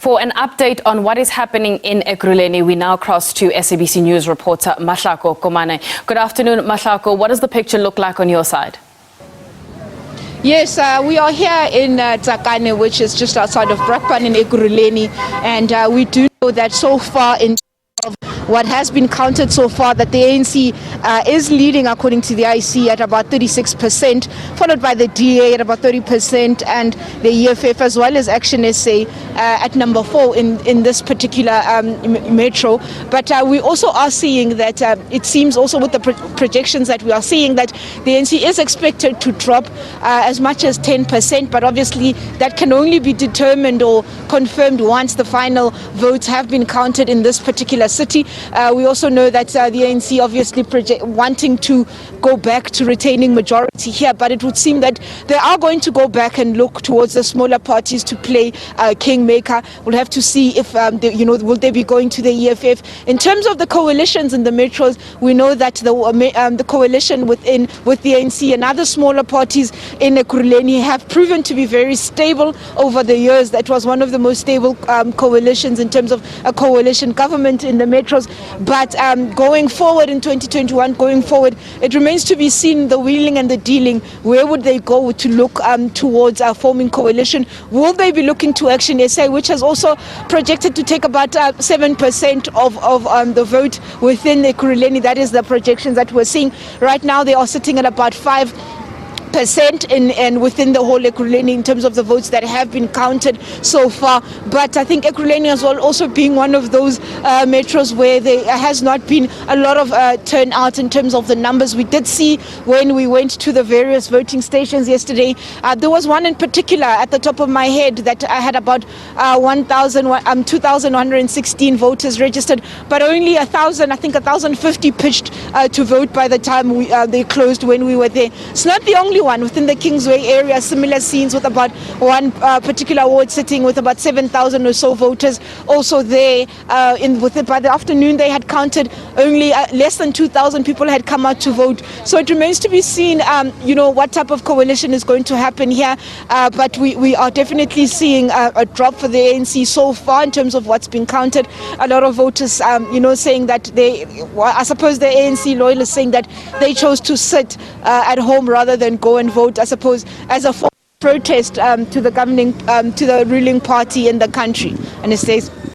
For an update on what is happening in Ekurhuleni, we now cross to SABC News reporter Mahlako Komane. Good afternoon, Mahlako. What does the picture look like on your side? Yes, we are here in Tsakane, which is just outside of Brakpan in Ekurhuleni, and we do know that so far in of what has been counted so far, that the ANC is leading according to the IC at about 36%, followed by the DA at about 30%, and the EFF as well as Action SA at number 4 in this particular metro. But we also are seeing that it seems also with the projections that we are seeing that the ANC is expected to drop as much as 10%, but obviously that can only be determined or confirmed once the final votes have been counted in this particular city. We also know that the ANC obviously wanting to go back to retaining majority here, but it would seem that they are going to go back and look towards the smaller parties to play kingmaker. We'll have to see if will they be going to the EFF. In terms of the coalitions in the metros, we know that the coalition with the ANC and other smaller parties in Ekurhuleni have proven to be very stable over the years. That was one of the most stable coalitions in terms of a coalition government in the metros. But going forward in 2021, it remains to be seen the wheeling and the dealing. Where would they go to look towards forming coalition? Will they be looking to Action SA, which has also projected to take about 7% of the vote within Ekurhuleni? That is the projections that we're seeing. Right now they are sitting at about 5% and within the whole Ekurhuleni in terms of the votes that have been counted so far. But I think Ekurhuleni as well also being one of those metros where there has not been a lot of turnout in terms of the numbers. We did see when we went to the various voting stations yesterday, there was one in particular at the top of my head that I had about 2,116 voters registered, but only 1,050 pitched to vote by the time they closed when we were there. It's not the only one within the Kingsway area. Similar scenes with about one particular ward sitting with about 7,000 or so voters also there. By the afternoon they had counted only less than 2,000 people had come out to vote. So it remains to be seen what type of coalition is going to happen here, but we are definitely seeing a drop for the ANC so far in terms of what's been counted. A lot of voters saying that I suppose the ANC loyalists saying that they chose to sit at home rather than go and vote, I suppose, as a form of protest to the ruling party in the country. And it says